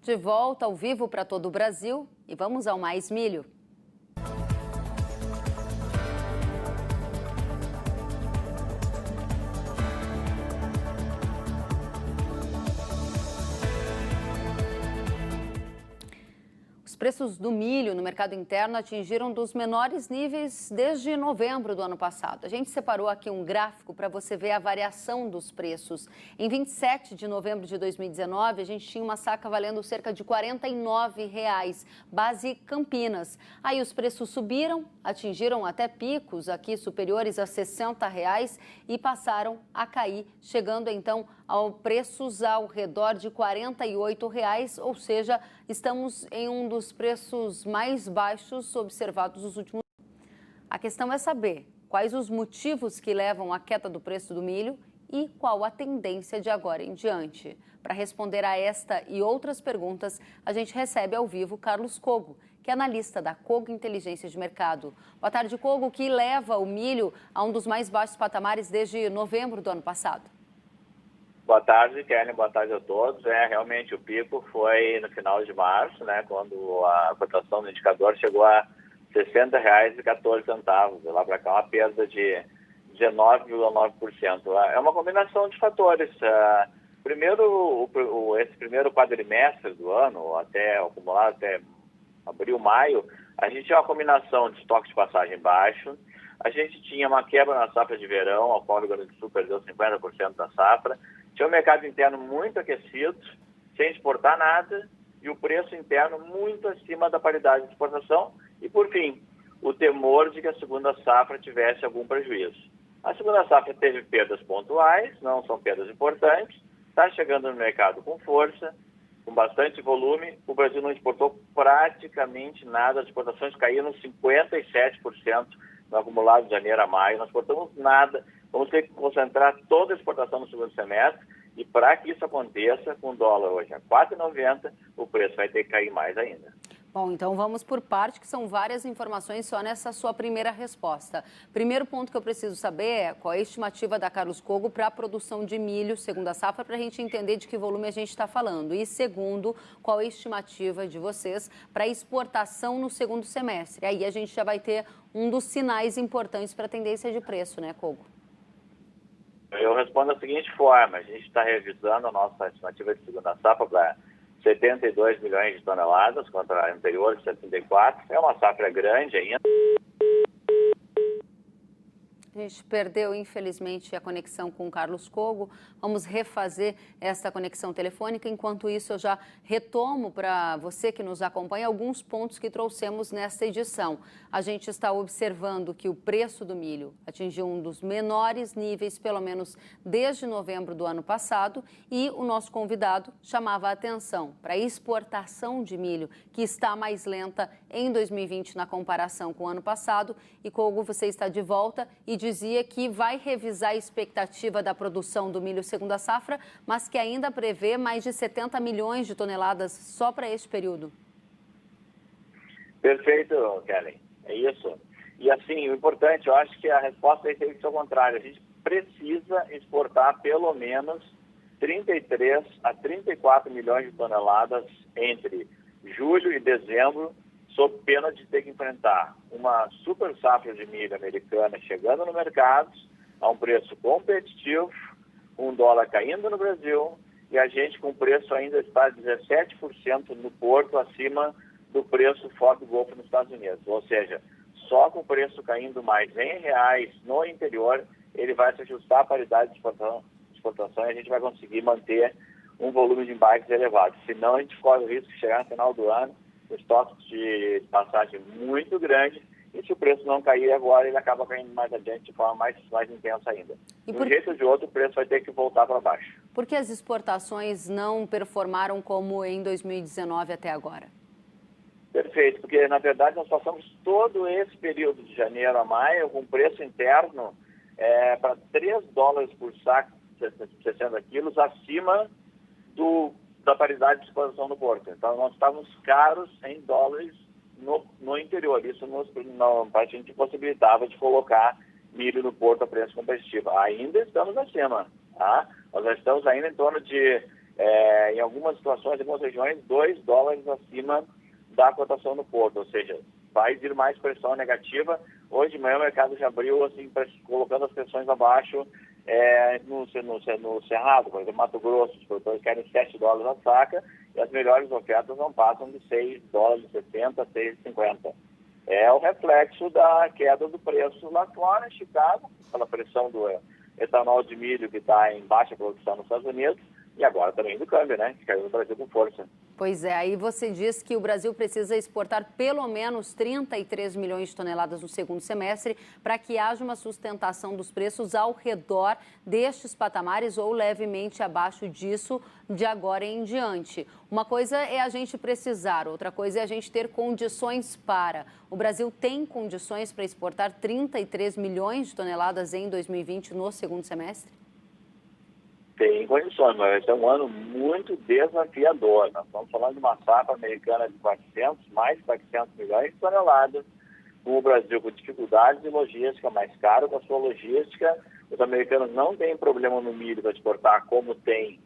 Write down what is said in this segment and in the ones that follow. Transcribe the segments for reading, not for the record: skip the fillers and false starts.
De volta ao vivo para todo o Brasil e vamos ao Mais Milho. Os preços do milho no mercado interno atingiram dos menores níveis desde novembro do ano passado. A gente separou aqui um gráfico para você ver a variação dos preços. Em 27 de novembro de 2019, a gente tinha uma saca valendo cerca de R$ 49, base Campinas. Aí os preços subiram, atingiram até picos aqui superiores a R$ 60 e passaram a cair, chegando então a preços ao redor de R$ 48, ou seja, estamos em um dos preços mais baixos observados nos últimos anos. A questão é saber quais os motivos que levam à queda do preço do milho e qual a tendência de agora em diante. Para responder a esta e outras perguntas, a gente recebe ao vivo Carlos Cogo, que é analista da Cogo Inteligência de Mercado. Boa tarde, Cogo, que leva o milho a um dos mais baixos patamares desde novembro do ano passado. Boa tarde, Kelly. Boa tarde a todos. Realmente o pico foi no final de março, né, quando a cotação do indicador chegou a R$ 60,14. Lá para cá, uma perda de 19,9%. É uma combinação de fatores. Primeiro, esse primeiro quadrimestre do ano, até acumulado até abril, maio, a gente tinha uma combinação de estoque de passagem baixo. A gente tinha uma quebra na safra de verão, ao qual o Rio Grande do Sul perdeu 50% da safra. Tinha um mercado interno muito aquecido, sem exportar nada, e o preço interno muito acima da paridade de exportação. E, por fim, o temor de que a segunda safra tivesse algum prejuízo. A segunda safra teve perdas pontuais, não são perdas importantes, está chegando no mercado com força, com bastante volume. O Brasil não exportou praticamente nada, as exportações caíram 57% no acumulado de janeiro a maio, nós exportamos nada. Vamos ter que concentrar toda a exportação no segundo semestre e para que isso aconteça, com o dólar hoje a R$ 4,90, o preço vai ter que cair mais ainda. Bom, então vamos por parte, que são várias informações só nessa sua primeira resposta. Primeiro ponto que eu preciso saber é qual é a estimativa da Carlos Cogo para a produção de milho segunda safra, para a gente entender de que volume a gente está falando. E segundo, qual é a estimativa de vocês para a exportação no segundo semestre. Aí a gente já vai ter um dos sinais importantes para a tendência de preço, né, Cogo? Eu respondo da seguinte forma: a gente está revisando a nossa estimativa de segunda safra para 72 milhões de toneladas contra a anterior de 74. É uma safra grande ainda. A gente perdeu, infelizmente, a conexão com o Carlos Cogo. Vamos refazer essa conexão telefônica. Enquanto isso, eu já retomo para você que nos acompanha alguns pontos que trouxemos nesta edição. A gente está observando que o preço do milho atingiu um dos menores níveis, pelo menos desde novembro do ano passado, e o nosso convidado chamava a atenção para a exportação de milho, que está mais lenta em 2020 na comparação com o ano passado. E, Cogo, você está de volta e dizia que vai revisar a expectativa da produção do milho segunda safra, mas que ainda prevê mais de 70 milhões de toneladas só para este período. Perfeito, Kelly. É isso. E assim, o importante, eu acho que a resposta é ser o contrário. A gente precisa exportar pelo menos 33 a 34 milhões de toneladas entre julho e dezembro, sob pena de ter que enfrentar uma super safra de milho americana chegando no mercado a um preço competitivo, com o dólar caindo no Brasil, e a gente com o preço ainda está 17% no porto acima do preço fora do Golfo nos Estados Unidos. Ou seja, só com o preço caindo mais em reais no interior, ele vai se ajustar à paridade de exportação e a gente vai conseguir manter um volume de embarques elevado. Senão a gente corre o risco de chegar no final do ano estoques de passagem muito grande, e se o preço não cair agora, ele acaba caindo mais adiante de forma mais intensa ainda. De um jeito ou de outro, o preço vai ter que voltar para baixo. Por que as exportações não performaram como em 2019 até agora? Perfeito, porque na verdade nós passamos todo esse período de janeiro a maio com preço interno para $3 por saco de 60 quilos acima da paridade de exportação no porto. Então, nós estávamos caros em dólares no interior. Isso a gente possibilitava de colocar milho no porto a preço competitivo. Ainda estamos acima, tá? Nós já estamos ainda em torno de em algumas situações, em algumas regiões, $2 acima da cotação no porto, ou seja, vai vir mais pressão negativa. Hoje de manhã o mercado já abriu, assim, colocando as pressões abaixo no Cerrado, por exemplo, Mato Grosso, os produtores querem $7 a saca e as melhores ofertas não passam de $6,70, $6,50. É o reflexo da queda do preço lá fora, em Chicago, pela pressão do etanol de milho que está em baixa produção nos Estados Unidos, e agora também do câmbio, né, que caiu no Brasil com força. Pois é, aí você diz que o Brasil precisa exportar pelo menos 33 milhões de toneladas no segundo semestre para que haja uma sustentação dos preços ao redor destes patamares ou levemente abaixo disso de agora em diante. Uma coisa é a gente precisar, outra coisa é a gente ter condições para. O Brasil tem condições para exportar 33 milhões de toneladas em 2020 no segundo semestre? Tem condições, mas é um ano muito desafiador. Nós estamos falando de uma safra americana de mais de 400 milhões de toneladas, com o Brasil com dificuldades de logística, mais caro com a sua logística. Os americanos não têm problema no milho para exportar como tem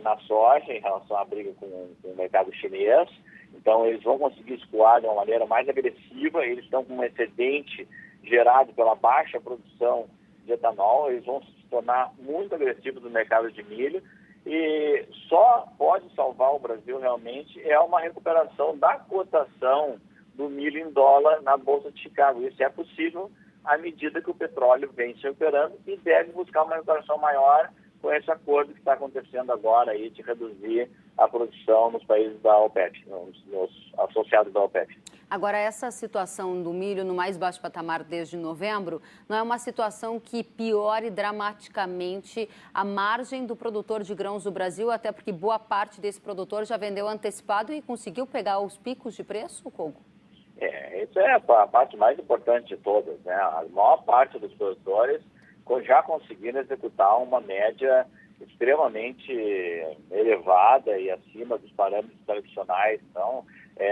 na soja, em relação à briga com o mercado chinês. Então, eles vão conseguir escoar de uma maneira mais agressiva. Eles estão com um excedente gerado pela baixa produção de etanol. Eles vão se tornar muito agressivos no mercado de milho, e só pode salvar o Brasil realmente uma recuperação da cotação do milho em dólar na Bolsa de Chicago. Isso é possível à medida que o petróleo vem se recuperando e deve buscar uma recuperação maior com esse acordo que está acontecendo agora aí de reduzir a produção nos países da OPEP, nos associados da OPEP. Agora, essa situação do milho no mais baixo patamar desde novembro não é uma situação que piore dramaticamente a margem do produtor de grãos do Brasil, até porque boa parte desse produtor já vendeu antecipado e conseguiu pegar os picos de preço, Kogo? Isso é a parte mais importante de todas, né? A maior parte dos produtores já conseguiram executar uma média extremamente elevada e acima dos parâmetros tradicionais. Então,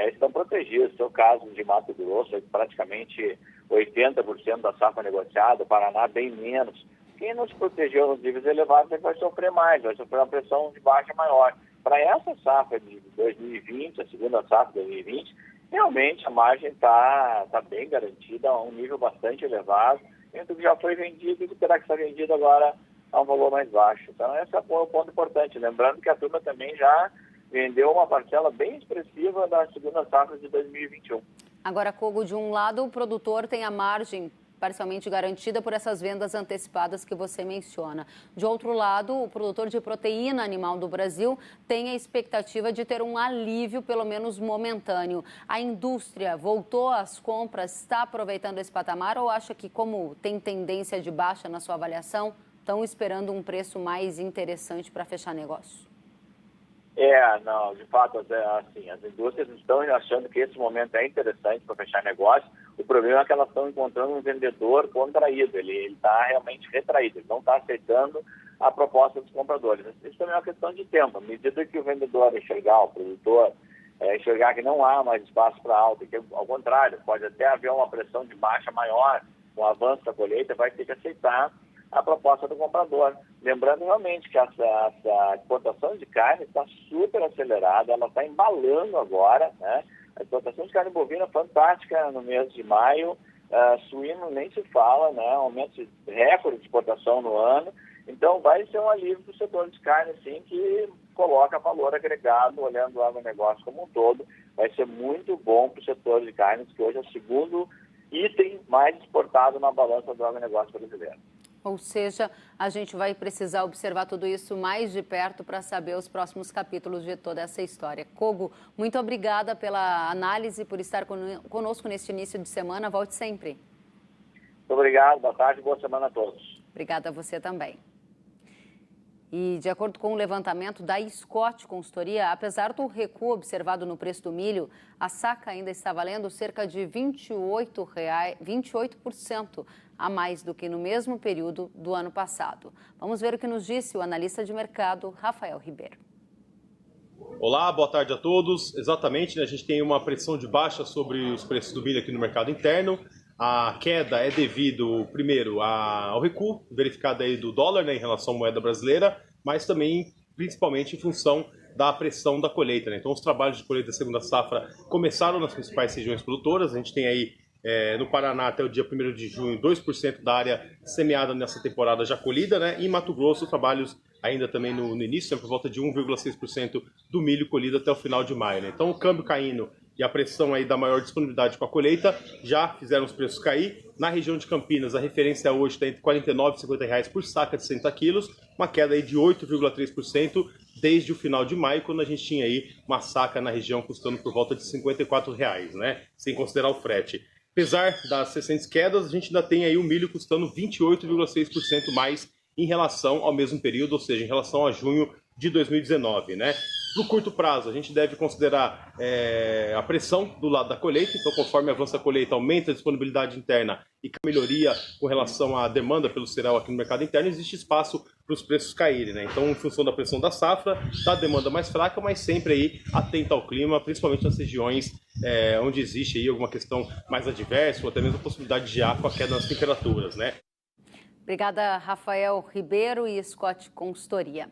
estão protegidos. No caso de Mato Grosso, é praticamente 80% da safra negociada, Paraná bem menos. Quem não se protegeu nos níveis elevados vai sofrer mais, vai sofrer uma pressão de baixa maior. Para essa safra de 2020, a segunda safra de 2020, realmente a margem está bem garantida, a um nível bastante elevado, entre o que já foi vendido e o que terá que ser vendido agora a um valor mais baixo. Então, esse é o ponto importante. Lembrando que a turma também já vendeu uma parcela bem expressiva da segunda safra de 2021. Agora, Kogo, de um lado, o produtor tem a margem parcialmente garantida por essas vendas antecipadas que você menciona. De outro lado, o produtor de proteína animal do Brasil tem a expectativa de ter um alívio, pelo menos momentâneo. A indústria voltou às compras, está aproveitando esse patamar ou acha que, como tem tendência de baixa na sua avaliação, estão esperando um preço mais interessante para fechar negócio? Não, de fato, assim, as indústrias estão achando que esse momento é interessante para fechar negócio. O problema é que elas estão encontrando um vendedor contraído, ele está realmente retraído, ele não está aceitando a proposta dos compradores. Isso também é uma questão de tempo. À medida que o vendedor enxergar, o produtor enxergar que não há mais espaço para alta, que ao contrário, pode até haver uma pressão de baixa maior, com o avanço da colheita, vai ter que aceitar a proposta do comprador. Lembrando realmente que essa exportação de carne está super acelerada, ela está embalando agora, né? A exportação de carne bovina fantástica no mês de maio, suíno nem se fala, né? Aumento de recorde de exportação no ano. Então vai ser um alívio para o setor de carne, sim, que coloca valor agregado, olhando o agronegócio como um todo. Vai ser muito bom para o setor de carnes, que hoje é o segundo item mais exportado na balança do agronegócio brasileiro. Ou seja, a gente vai precisar observar tudo isso mais de perto para saber os próximos capítulos de toda essa história. Kogo, muito obrigada pela análise, por estar conosco neste início de semana. Volte sempre. Muito obrigado, boa tarde e boa semana a todos. Obrigada a você também. E, de acordo com o levantamento da Scott Consultoria, apesar do recuo observado no preço do milho, a saca ainda está valendo cerca de 28% a mais do que no mesmo período do ano passado. Vamos ver o que nos disse o analista de mercado, Rafael Ribeiro. Olá, boa tarde a todos. Exatamente, né, a gente tem uma pressão de baixa sobre os preços do milho aqui no mercado interno. A queda é devido, primeiro, ao recuo verificado aí do dólar, né, em relação à moeda brasileira, mas também principalmente em função da pressão da colheita, né? Então os trabalhos de colheita da segunda safra começaram nas principais regiões produtoras. A gente tem aí no Paraná até o dia 1º de junho 2% da área semeada nessa temporada já colhida, né? E em Mato Grosso trabalhos ainda também no início, por volta de 1,6% do milho colhido até o final de maio, né? Então o câmbio caindo e a pressão aí da maior disponibilidade com a colheita já fizeram os preços cair. Na região de Campinas, a referência hoje está entre R$ 49 e R$ 50 por saca de 60 quilos, uma queda aí de 8,3% desde o final de maio, quando a gente tinha aí uma saca na região custando por volta de R$ 54, né? Sem considerar o frete. Apesar das recentes quedas, a gente ainda tem aí o milho custando 28,6% mais em relação ao mesmo período, ou seja, em relação a junho de 2019, né? No curto prazo, a gente deve considerar a pressão do lado da colheita. Então, conforme avança a colheita, aumenta a disponibilidade interna e com a melhoria com relação à demanda pelo cereal aqui no mercado interno, existe espaço para os preços caírem, né? Então, em função da pressão da safra, da demanda mais fraca, mas sempre aí atenta ao clima, principalmente nas regiões onde existe aí alguma questão mais adversa ou até mesmo a possibilidade de gear com a queda nas temperaturas, né? Obrigada, Rafael Ribeiro e Scott Consultoria.